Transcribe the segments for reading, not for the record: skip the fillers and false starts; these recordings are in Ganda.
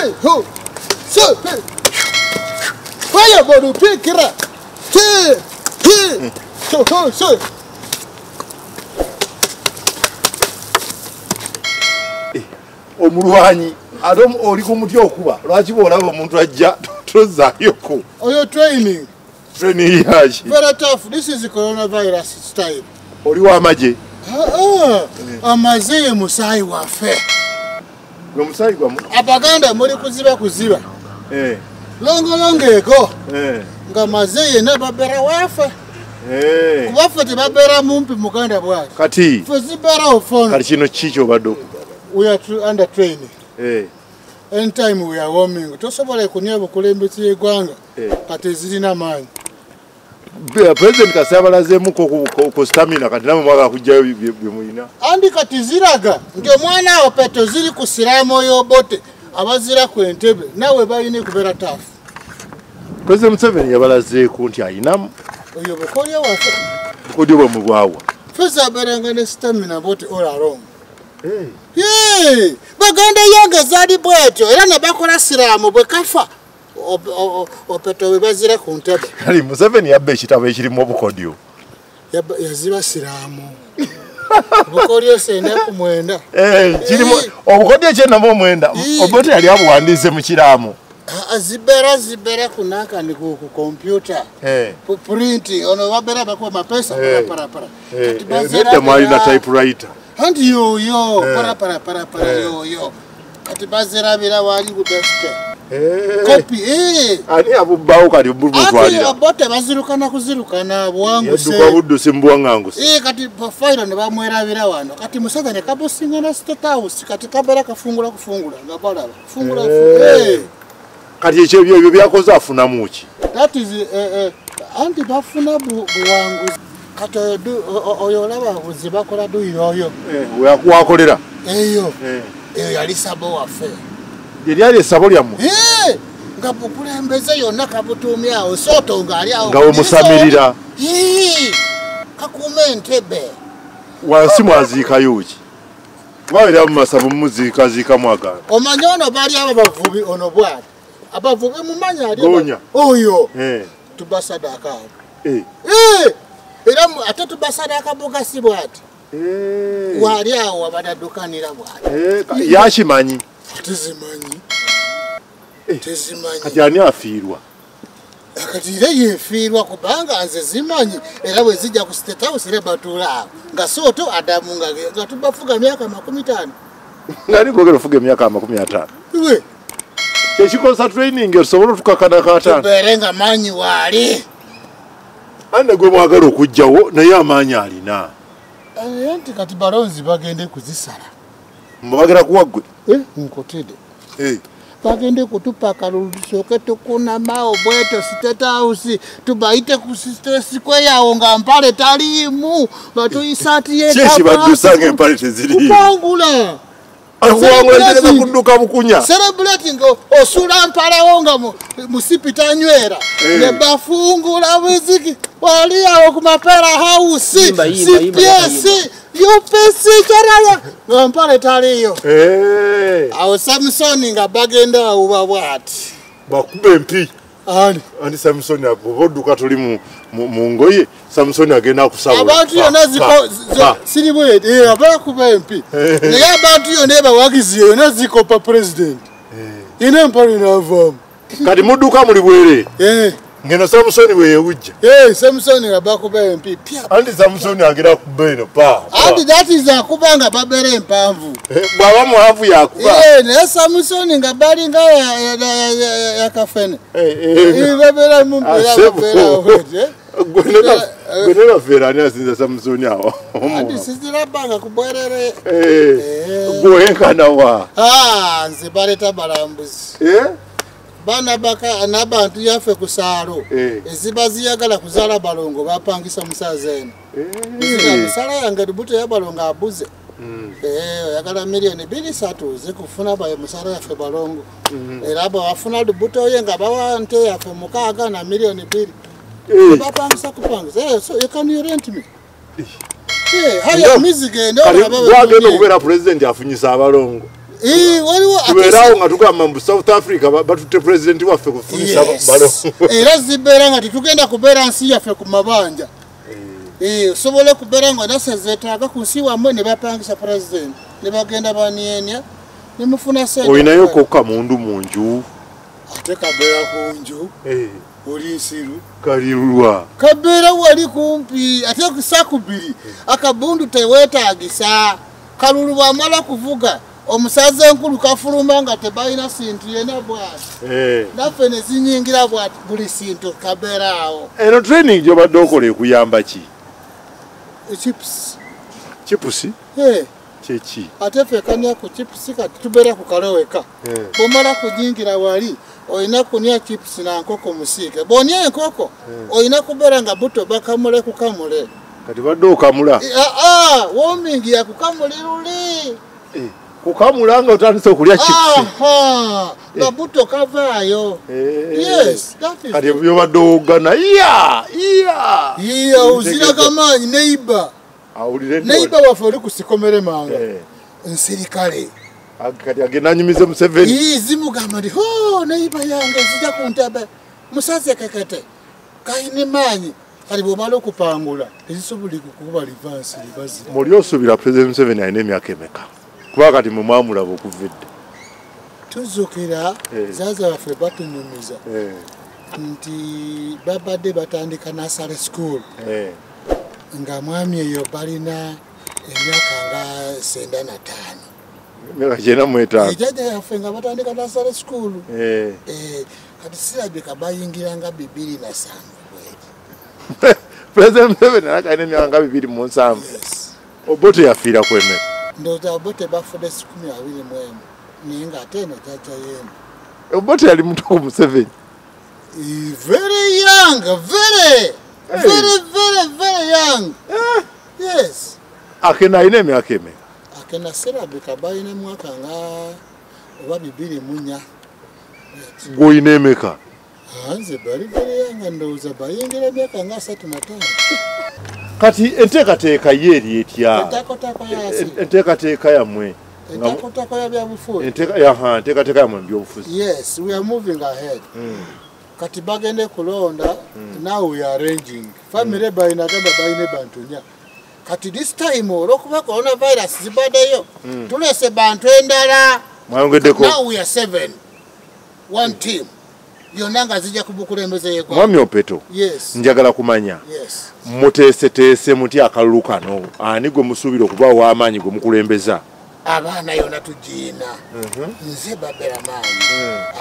Hey, ho. So, hey. Fire, body, pick it up. Hey. So. Omulwanyi adam oli ku mutyo okuba lwaki bolaba omuntu ajja tozayoko oyo training yachi very tough. This is the coronavirus style. oli wa maje amaze musayi wafe gwe musayi gwa abaganda muri kuziba longo ego nga maze ne babera wafe kubafe tebabera mumpi muganda bwaki kati fuzibera ofona kati kino kicho bado we are under training. Anytime we are warming, tosobola kunya bukulembeze yegwanga kati zirina manyi. President kasabalaze muko ku stamina kati namwe mwaka kujjayo bimuyina. Andi kati ziraga ndio mwana opeto ziri kusiramo yobote abazira ku Entebbe nawe bayine kubera tafu. President Museveni yabalaze ku nti ayinamu oyo bukolya wafe bukodyo bwe mubwawa. Feza beranga ne stamina bote all along. Baganda yanga zadi bweto era nabakola siramu bwe kafa opeto webazira ku Entebbe. Ali Museveni yabbe ekitabo ekirimu obukodyo yaziba siramu bukolyo sene ku mwenda kirimo obukodyo kyenamo omwenda obote yali abuwandiise mu kiramu zibera kunaka ni ku computer printing ono wabera bakwa mapesa para nende mwali na typewriter handi yo para yo ati bazera bila wali ku desk copy ani abubbawo kali bubutwalira ati abote bazirukana bwangu se yaduka buddo simbuwa ngangu kati file ne bamwerabira wano kati musaga ne kabosinga na state house kati kabera kafungula ngabala fungula kati ekyo byakoze afuna muki that is anti bafuna buwangu kati oyo laba buzibakola duyo we akwakolera eyo yali sabo wafe yali sabo lyamu nga bukulembeze yonna kabutumyawo soto ngali awo nga omusamirira kakume Entebbe wansi mwaziikayo ki waera mu masabu muziika mwagala omanya ono bali abo bavubi ono bwati abavubi mumanya ali gonya oyo tubasadaka era ate tubasadaka bugasi bwati wali awo wabadadukanira bwati yakimanyi tezimanyi kati ani afiirwa kati ile yefiirwa kubanga nze zimanyi era bwe zijja ku state house era batula awo nga soto adamu nga tubafuga myaka 50 ngani gogero fuga myaka 50 kyekikosa training osobola tukakana katano berenga manyi wali ande gwe mwagala okujjawo naye amaanyi alina anti kati balonzi bagende kuzisala mbagala kuwagwe nkotede bagende kutupa kalulusoke tukuna mao bweto state house tubaite ku stress kwe yawo nga mpale talimu batuyisati ye cheshi badusange mpale teziri pangula akuwangulira kuduka bukunya celebrating osula mpale wonga musipita nywera ne bafungula muziki wali yawo ku mapera house CPS UPC charaya mpale taliyo awo Samson nga bagenda uba bwati bakube mpi ani Samson aboduka tuli mu ngoye Samson agenda kusaba abantu yona ziko silibwe abakube mpi ne abantu yona bawagizi yona ziko pa president ine mpali na vam kati muduka muri bwere ngeno Samson we ujja Samson abakube mpi pia andi Samson agira kubeno pa andi that is akubanga babere mpamvu baba muhavu yakuba ne Samson nga bali nga ya kafene babera mumpira babera gwenera vera ni asinza Samson awo andi sizira banga kubwerere gwenkana wa nze baleta balambuzi bana baka nabantu yafe kusalo ezibaziyagala kuzala balongo bapangisa musaza eno musala yange dubuto ya balongo abuze yagala milioni 2 zikufuna baye musala yafe balongo era abo afuna dubuto yenga bawante yafe mukaga na milioni 2 bapangisa kupangisa so you can rent me haya mizige ndo wagenda kubera president afunyisa abalongo waliwo tubeerawo nga tugamba mu South Africa batutte president waffe kufunisa balongo era zibeera nga tetugenda kubeera nsi yaffe ku mabanja osobole kubeera nga nase zeetaaga ku nsi wammwe ne bapangisa president ne bagenda banienya ne mufuna sente olinayo kokka mundu mu nju ate kabeera ku nju oli nsiru kalirulwa kabeera wali kumpi ate kusakubiri akabundu teweetaagisa kalulu bw'amala kuvuga omusaze enkulu kafuluma nga tebalina sintu yena bwati naffe ne zinyingira bwati buli sintu kabeera awo eno training gy'obadde okola ekuyamba ki chipusi kyeki ate ffe kanya ku chipusi kati tubeera ku kaloweka bw'omala kujingira wali olina kunya chipusi na nkoko musiike bw'onya enkoko olina kubeera nga buto bakamule ku kamule kati badde okamula womingi yakukamuli luli kukamula nga otandise okulya chipusi nga buto kavaayo kati byobadde ogana oziraga maanyi neiba waffe oli kusikomere manga nsirikale kati agenda anyumize Museveni zimugamba nti neiba yange zija kuntebe musaze kekete kayini maanyi kali bw'omala okupangula ezisobole kukuba livansi libazi muli osuubira President Museveni alina emyaka emeka kuba kati mwe mwamulaba okuvidde tuzukira zaza waffe batunyumiza nti babadde batandika nasale school nga mwami eyo balina emyaka nga 95 ejaja yaffe nga batandika nasale school kati sirabika bayingiranga 2007 President Museveni alina emyaka nga 2007 Obote yafiira kwemeka ndowooza Obote bafudde 21 naye nga ate eno jaja yeeno Obote yali muto ku Museveni very young very young yes akena alina emyaka emeka akena sirabika balina mwaka nga oba 24 gw'olina emeka nze bali very young ndowooza bayingira emyaka nga 35 kati enteekateeka ye eri etya enteekateeka yammwe enteekateeka ya byabufuzi enteekateeka yammwe mbyobufuzi yes we are moving ahead kati bagende kulonda now we are arranging family balina gamba balina bantunya kati this time olwokuba coronavirus zibaddeyo tulese bantu endala mwayongeddeko now we are 7 one team yonna nga zijja kubukulembeze yego mwami Opeto njagala kumanya muteeseteese muti akalulu kano ani gwe musuubira okuba w'amaanyi gwe mukulembeza abaana yonna tugiina nze babera maanyi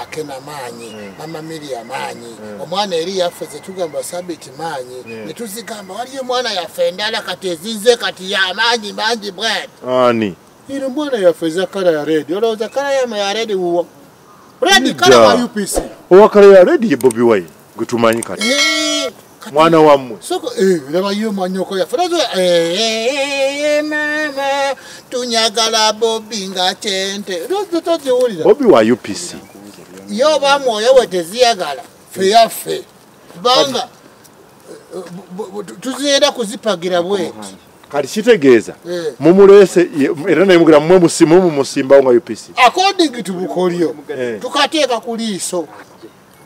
akena maanyi mama Miriya maanyi omwana eri yaffe ze tugamba Sabiti maanyi ne tuzigamba waliyo mwana yaffe endala kati ezize kati y'amaanyi mangi bwet ani ino mwana yaffe eza kala ya red olowooza kala ya red wuwo red kala wa UPC owa kala ya red ye Bobi Wine gwe tumanyi kati mwana wammwe soko laba yo manyoko yaffe mama tunyagala Bobi nga kyente toziwulira Bobi wa UPC yo bamwoyo we teziyagala ffe yaffe kubanga tuziyenda kuzipagira bweti kati kitegeeza mumuleese era naye mugira mmwe musimbawo nga UPC according to bukolyo tukateeka ku liiso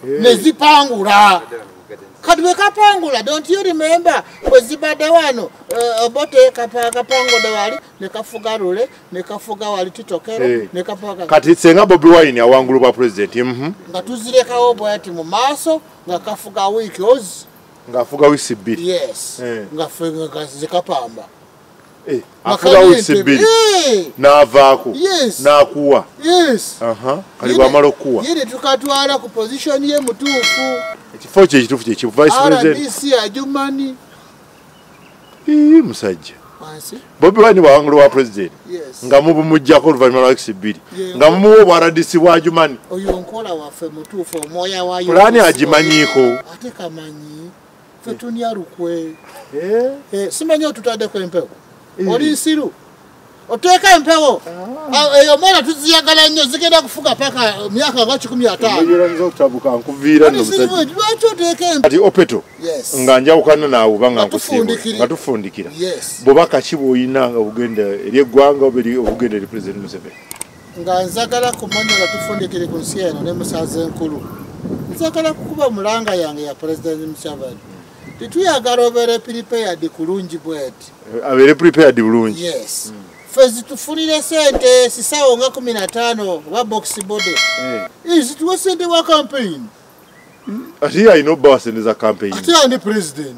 ne zipangula kati bwe kapangula don't you remember bwe zibadde wano Obote kapangula wali ne kafuga lule ne kafuga wali titokero ne kafuga kati senga Bobi Wine awangulu bwa president nga tuzirekawo bwati mu maaso nga kafuga week ozi nga afuga wiki 2 yes nga fenga zikapamba afuga wiki 2 n'avaako n'akuwa kali bw'amala okuwa yene tukatwala ku position ye mutuufu ekifo kye ekituufu kye vice president RDC ajumani musajja Bobi Wine bw'awangulu bwa president nga mubumujjako oluvannyuma lwa wiki 2 nga mumuwa obwa RDC bwa ajumani oyo nkola waffe mutuufu omwoya wayo pulaani agimanyiiko ate kamanyi ffe tunya lukwe simanyi otutaddeko empewo oli nsiru oteeka empewo eyo mwana tuziyagala nnyo zigenda kufuga paka myaka nga 15 lwaki oteeka empewo kati Opeto nga njawukana naawe oba nga tufundikira bw'oba kaki bw'olina nga obugenda eri eggwanga oba obugenda eri President Museveni nga nzagala kumanya nga tufundikire ku nsi eno ne musaze nkulu nzagala kukuba mulanga yange ya President Museveni tituyagala obeere prepared kulungi bweti abeere prepared bulungi yes fezi tufunire sente sisawo nga 15 wa box body izi tuwe sente wa campaign ati ayino bawasente za campaign ati ani president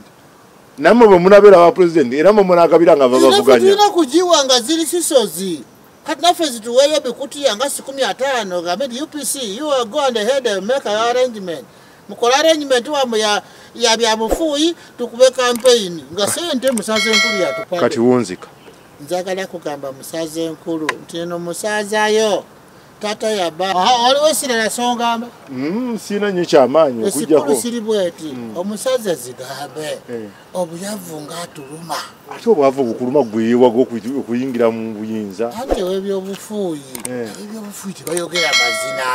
namwe bwe munabera wa president era mwe munagabira nga babavuganya tulina kujiwa nga ziri sisozi kati naffe zituweeyo bikutiya nga 15 gambe UPC you are go on ahead and make an arrangement mukola arrangement wamwe ya byabufuuyi tukube campaign nga sente musaze nkulu yatupade kati wunzika njagala kugamba musaze nkulu nti eno musazayo tata yaba waliwo sirala songamba sina nyo kyamaanyi okujjako siri bweti omusaze zigambe obuyavu ng'atuluma ate obwavu bukuluma gweyewago okuyingira mu buyinza ate webyobufuuyi ebyobufuuyi tebayogera mazina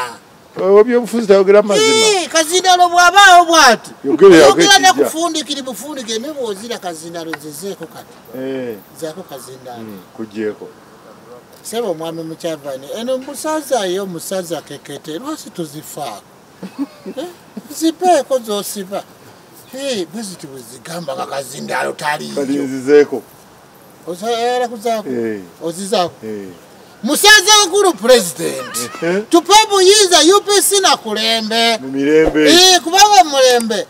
ebyobufuzi tayogera mazina kazinalo bw'abaawo bw'ati yogera nakufundikiri bufundike ne bw'ozira kazinalo zizeeko kati zaako kazinalo kugyeko sebo mwami Mukyavani eno musazayo musaza kekete lwaki tuzifaako zipeeko zosiba bweziti bwezigamba nga kazindalo taliyo zizeeko era kuzaako ozizaako musaza nkulu president tupe buyinza UPC na kulembe mu mirembe kubanga mulembe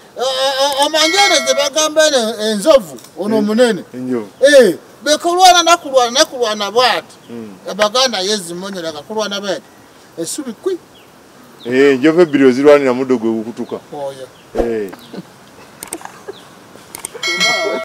omanjere ze bagamba enzovu ono munene bekulwana nakulwana bwati abaganda yezimonyera kakulwana bwati esubi kwi njove biro zirwanira mudogo okutuka oyo